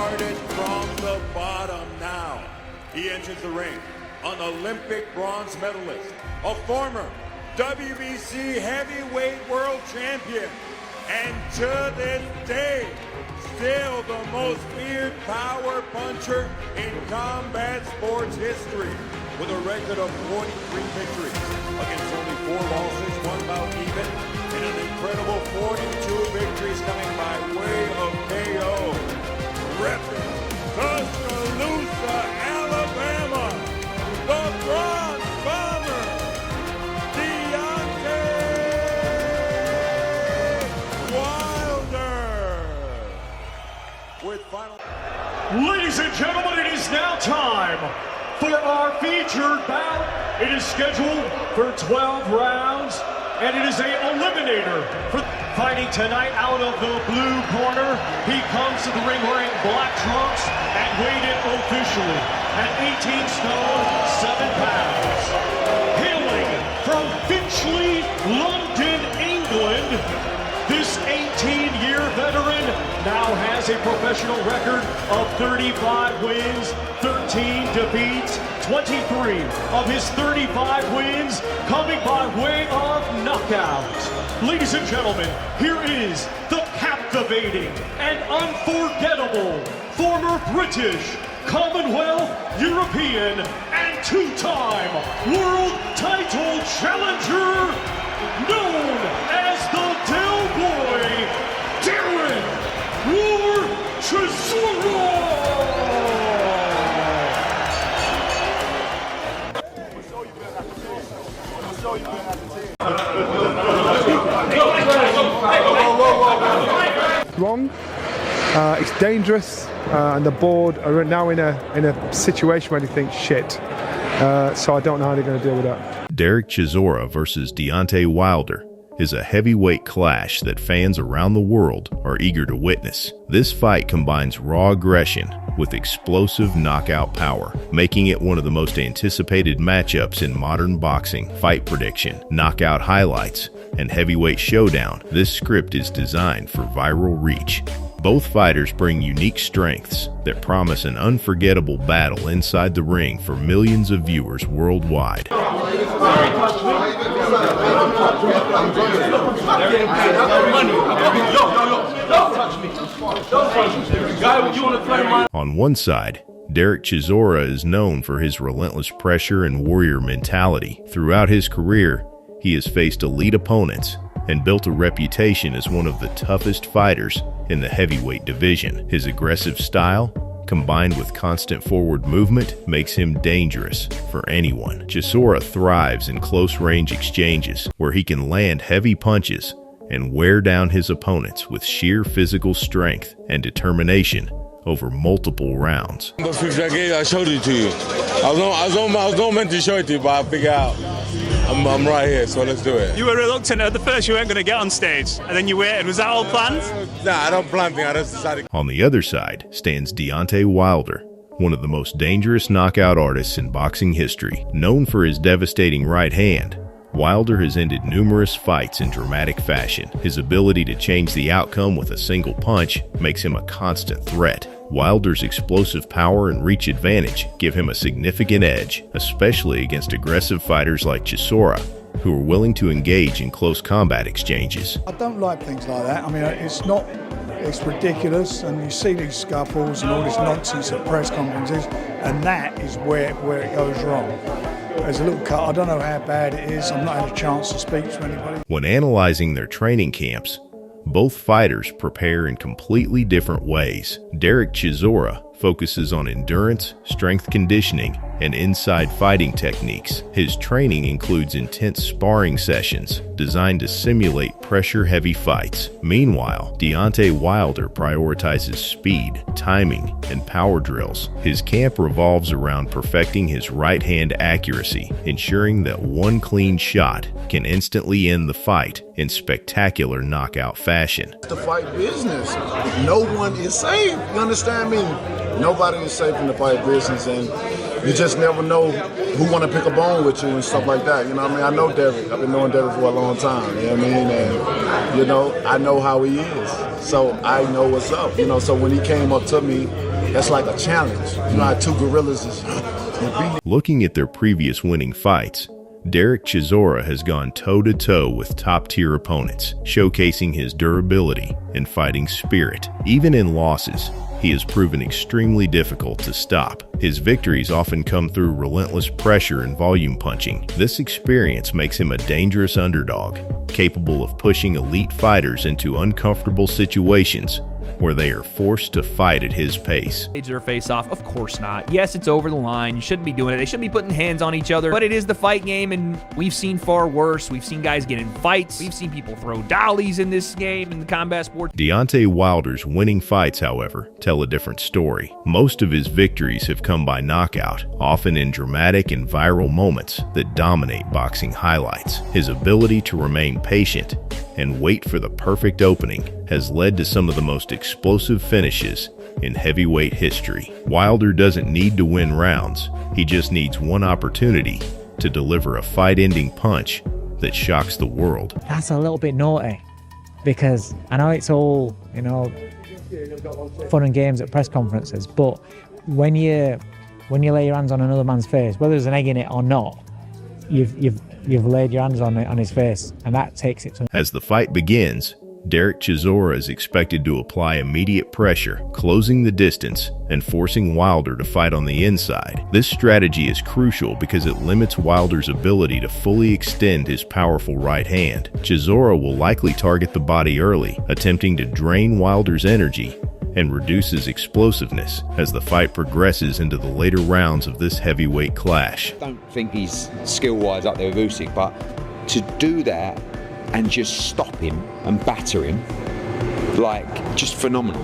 started from the bottom now. He enters the ring, an Olympic bronze medalist, a former WBC heavyweight world champion, and to this day, still the most feared power puncher in combat sports history, with a record of 43 victories against only 4 losses, 1 bout even, and an incredible 42 victories coming by way of KO. Repping Tuscaloosa, Alabama, the Bronze Bomber, Deontay Wilder. With final... Ladies and gentlemen, it is now time for our featured bout. It is scheduled for 12 rounds, and it is an eliminator. For fighting tonight out of the blue corner, he comes to the ring wearing black trunks and weighed in officially at 18 stone, 7 pounds. Hailing from Finchley, London, England, this 18-year veteran now has a professional record of 35 wins, 13 defeats, 23 of his 35 wins coming by way of knockout. Ladies and gentlemen, here is the captivating and unforgettable former British, Commonwealth, European, and 2-time world title challenger, known as the Del Boy, Derek Chisora. Wrong. It's dangerous, and the board are now in a situation where they think shit. So I don't know how they're going to deal with that. Derek Chisora versus Deontay Wilder is a heavyweight clash that fans around the world are eager to witness. This fight combines raw aggression with explosive knockout power, making it one of the most anticipated matchups in modern boxing. Fight prediction, knockout highlights, and heavyweight showdown. This script is designed for viral reach. Both fighters bring unique strengths that promise an unforgettable battle inside the ring for millions of viewers worldwide. On one side, Derek Chisora is known for his relentless pressure and warrior mentality. Throughout his career, he has faced elite opponents and built a reputation as one of the toughest fighters in the heavyweight division. His aggressive style, combined with constant forward movement, makes him dangerous for anyone. Chisora thrives in close-range exchanges, where he can land heavy punches and wear down his opponents with sheer physical strength and determination over multiple rounds. Those pictures I gave, I showed it to you. I was not meant to show it to you, but I figured out I'm right here, so let's do it. You were reluctant at the first, you weren't going to get on stage, and then you waited. Was that all planned? Nah, I don't plan things, I just decided. On the other side stands Deontay Wilder, one of the most dangerous knockout artists in boxing history. Known for his devastating right hand, Wilder has ended numerous fights in dramatic fashion. His ability to change the outcome with a single punch makes him a constant threat. Wilder's explosive power and reach advantage give him a significant edge, especially against aggressive fighters like Chisora, who are willing to engage in close combat exchanges. I don't like things like that. I mean, it's ridiculous, and you see these scuffles and all this nonsense at press conferences, and that is where it goes wrong. There's a little cut. I don't know how bad it is. I've not had a chance to speak to anybody. When analyzing their training camps, both fighters prepare in completely different ways. Derek Chisora focuses on endurance, strength conditioning, and inside fighting techniques. His training includes intense sparring sessions designed to simulate pressure-heavy fights. Meanwhile, Deontay Wilder prioritizes speed, timing, and power drills. His camp revolves around perfecting his right-hand accuracy, ensuring that one clean shot can instantly end the fight in spectacular knockout fashion. It's the fight business. No one is safe. You understand me? Nobody is safe in the fight business, and you just never know who want to pick a bone with you and stuff like that. You know what I mean? I know Derek. I've been knowing Derek for a long time. You know what I mean? And, you know, I know how he is. So I know what's up. You know, so when he came up to me that's like a challenge. You know how two gorillas is beating. Looking at their previous winning fights, Derek Chisora has gone toe-to-toe with top-tier opponents, showcasing his durability and fighting spirit. Even in losses, he has proven extremely difficult to stop. His victories often come through relentless pressure and volume punching. This experience makes him a dangerous underdog, capable of pushing elite fighters into uncomfortable situations where they are forced to fight at his pace. Their face off? Of course not. Yes, it's over the line. You shouldn't be doing it. They shouldn't be putting hands on each other. But it is the fight game, and we've seen far worse. We've seen guys get in fights. We've seen people throw dollies in this game, in the combat sport. Deontay Wilder's winning fights, however, tell a different story. Most of his victories have come by knockout, often in dramatic and viral moments that dominate boxing highlights. His ability to remain patient and wait for the perfect opening has led to some of the most explosive finishes in heavyweight history. Wilder doesn't need to win rounds. He just needs one opportunity to deliver a fight-ending punch that shocks the world. That's a little bit naughty, because I know it's all, you know, fun and games at press conferences, but when you lay your hands on another man's face, whether there's an egg in it or not, you've laid your hands on his face, and that takes it to... As the fight begins, Derek Chisora is expected to apply immediate pressure, closing the distance and forcing Wilder to fight on the inside. This strategy is crucial because it limits Wilder's ability to fully extend his powerful right hand. Chisora will likely target the body early, attempting to drain Wilder's energy and reduce his explosiveness as the fight progresses into the later rounds of this heavyweight clash. I don't think he's skill-wise up there with Usyk, but to do that and just stop him and batter him, like, just phenomenal.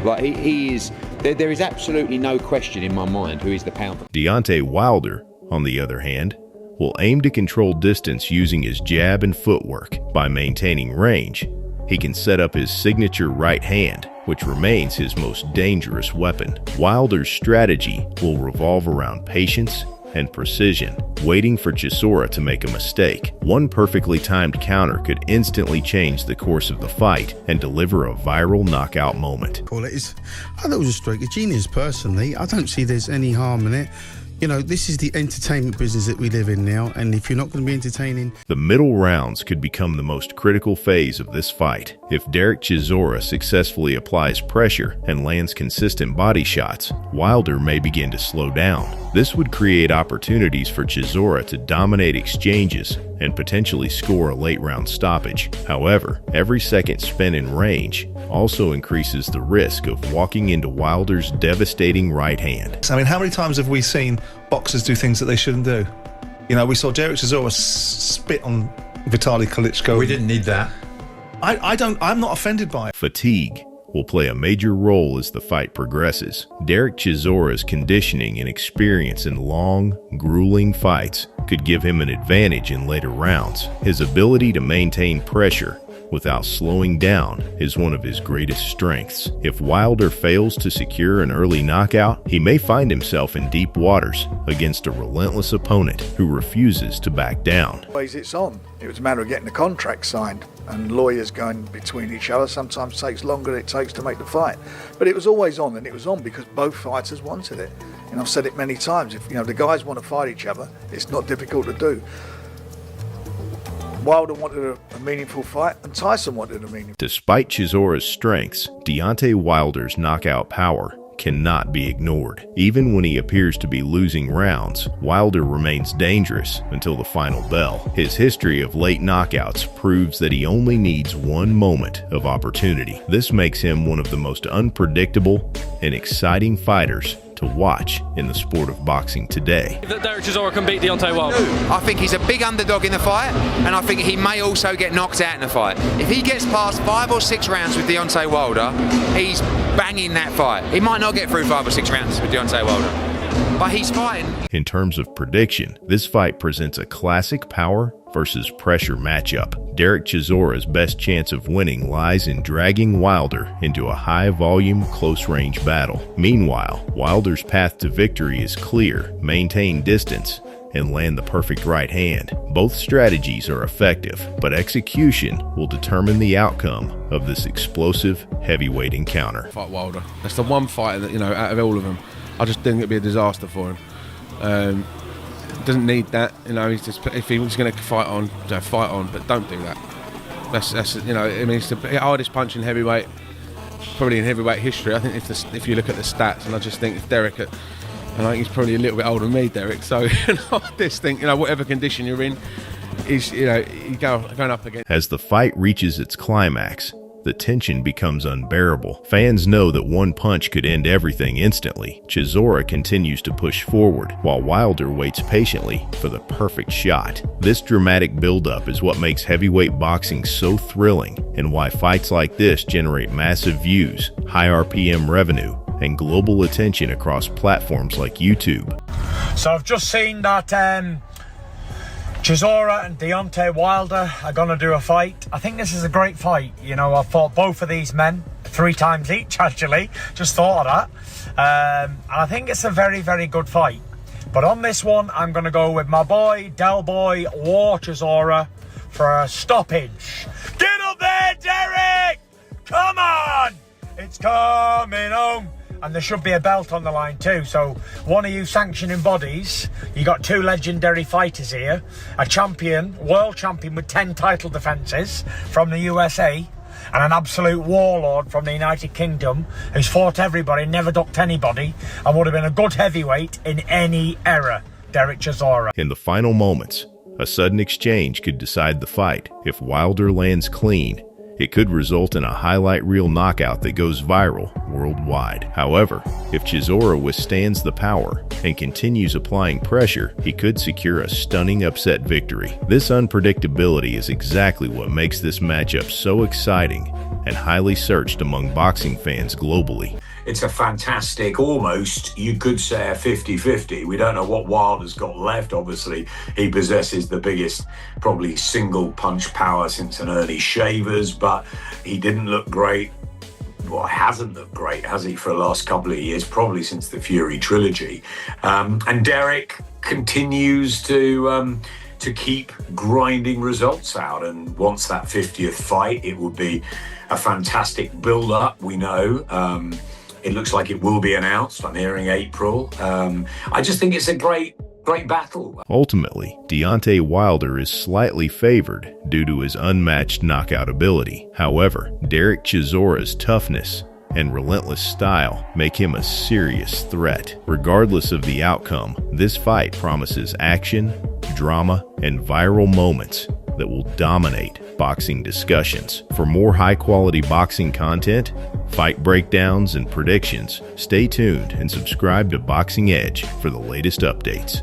Like, he is, there is absolutely no question in my mind who is the pound. Deontay Wilder, on the other hand, will aim to control distance using his jab and footwork. By maintaining range, he can set up his signature right hand, which remains his most dangerous weapon. Wilder's strategy will revolve around patience and precision, waiting for Chisora to make a mistake. One perfectly timed counter could instantly change the course of the fight and deliver a viral knockout moment. I thought it was a stroke of genius, personally. I don't see there's any harm in it. You know, this is the entertainment business that we live in now, and if you're not going to be entertaining... The middle rounds could become the most critical phase of this fight. If Derek Chisora successfully applies pressure and lands consistent body shots, Wilder may begin to slow down. This would create opportunities for Chisora to dominate exchanges and potentially score a late round stoppage. However, every second spent in range also increases the risk of walking into Wilder's devastating right hand. I mean, how many times have we seen boxers do things that they shouldn't do? You know, we saw Derek Chisora spit on Vitaly Klitschko. We didn't need that. I'm not offended by it. Fatigue will play a major role as the fight progresses. Derek Chisora's conditioning and experience in long, grueling fights could give him an advantage in later rounds. His ability to maintain pressure without slowing down is one of his greatest strengths. If Wilder fails to secure an early knockout, he may find himself in deep waters against a relentless opponent who refuses to back down. It's on. It was a matter of getting the contract signed, and lawyers going between each other sometimes takes longer than it takes to make the fight. But it was always on, and it was on because both fighters wanted it. And I've said it many times, if the guys want to fight each other, it's not difficult to do. Wilder wanted a meaningful fight, and Tyson wanted a meaningful. Despite Chisora's strengths, Deontay Wilder's knockout power cannot be ignored. Even when he appears to be losing rounds, Wilder remains dangerous until the final bell. His history of late knockouts proves that he only needs one moment of opportunity. This makes him one of the most unpredictable and exciting fighters to watch in the sport of boxing today. That Derek Chisora can beat Deontay Wilder? I think he's a big underdog in the fight, and I think he may also get knocked out in the fight. If he gets past 5 or 6 rounds with Deontay Wilder, he's banging that fight. He might not get through 5 or 6 rounds with Deontay Wilder, but he's fighting. In terms of prediction, this fight presents a classic power versus pressure matchup. Derek Chisora's best chance of winning lies in dragging Wilder into a high-volume, close-range battle. Meanwhile, Wilder's path to victory is clear: maintain distance and land the perfect right hand. Both strategies are effective, but execution will determine the outcome of this explosive heavyweight encounter. Fight Wilder. That's the one fight that, out of all of them, I just think it'd be a disaster for him. Doesn't need that, He's just, if he was going to fight on, but don't do that. That's it's the hardest punch in heavyweight, probably in heavyweight history. I think if you look at the stats, and I just think if Derek, and I think he's probably a little bit older than me, Derek. So I just think whatever condition you're in, is you're going up against. As the fight reaches its climax, the tension becomes unbearable. Fans know that one punch could end everything instantly. Chisora continues to push forward, while Wilder waits patiently for the perfect shot. This dramatic buildup is what makes heavyweight boxing so thrilling, and why fights like this generate massive views, high RPM revenue, and global attention across platforms like YouTube. So I've just seen that Chisora and Deontay Wilder are going to do a fight. I think this is a great fight. I've fought both of these men 3 times each, actually. Just thought of that. And I think it's a very, very good fight. But on this one, I'm going to go with my boy, Del Boy War Chisora, for a stoppage. Get up there, Derek! Come on! It's coming home. And there should be a belt on the line too. So one of you sanctioning bodies, you got 2 legendary fighters here, a champion, world champion with 10 title defenses from the USA, and an absolute warlord from the United Kingdom who's fought everybody, never ducked anybody, and would have been a good heavyweight in any era. Derek Chisora. In the final moments, a sudden exchange could decide the fight. If Wilder lands clean, it could result in a highlight reel knockout that goes viral worldwide. However, if Chisora withstands the power and continues applying pressure, he could secure a stunning upset victory. This unpredictability is exactly what makes this matchup so exciting and highly searched among boxing fans globally. It's a fantastic, almost, you could say a 50-50. We don't know what Wilder's got left. Obviously, he possesses the biggest, probably single punch power since an early Shavers, but he didn't look great. Well, hasn't looked great, has he, for the last couple of years, probably since the Fury trilogy. And Derek continues to keep grinding results out, and once that 50th fight, it will be a fantastic build-up, we know. It looks like it will be announced. I'm hearing April. I just think it's a great battle. Ultimately, Deontay Wilder is slightly favored due to his unmatched knockout ability. However, Derek Chisora's toughness and relentless style make him a serious threat. Regardless of the outcome, this fight promises action, drama, and viral moments that will dominate boxing discussions. For more high-quality boxing content, fight breakdowns, and predictions, stay tuned and subscribe to Boxing Edge for the latest updates.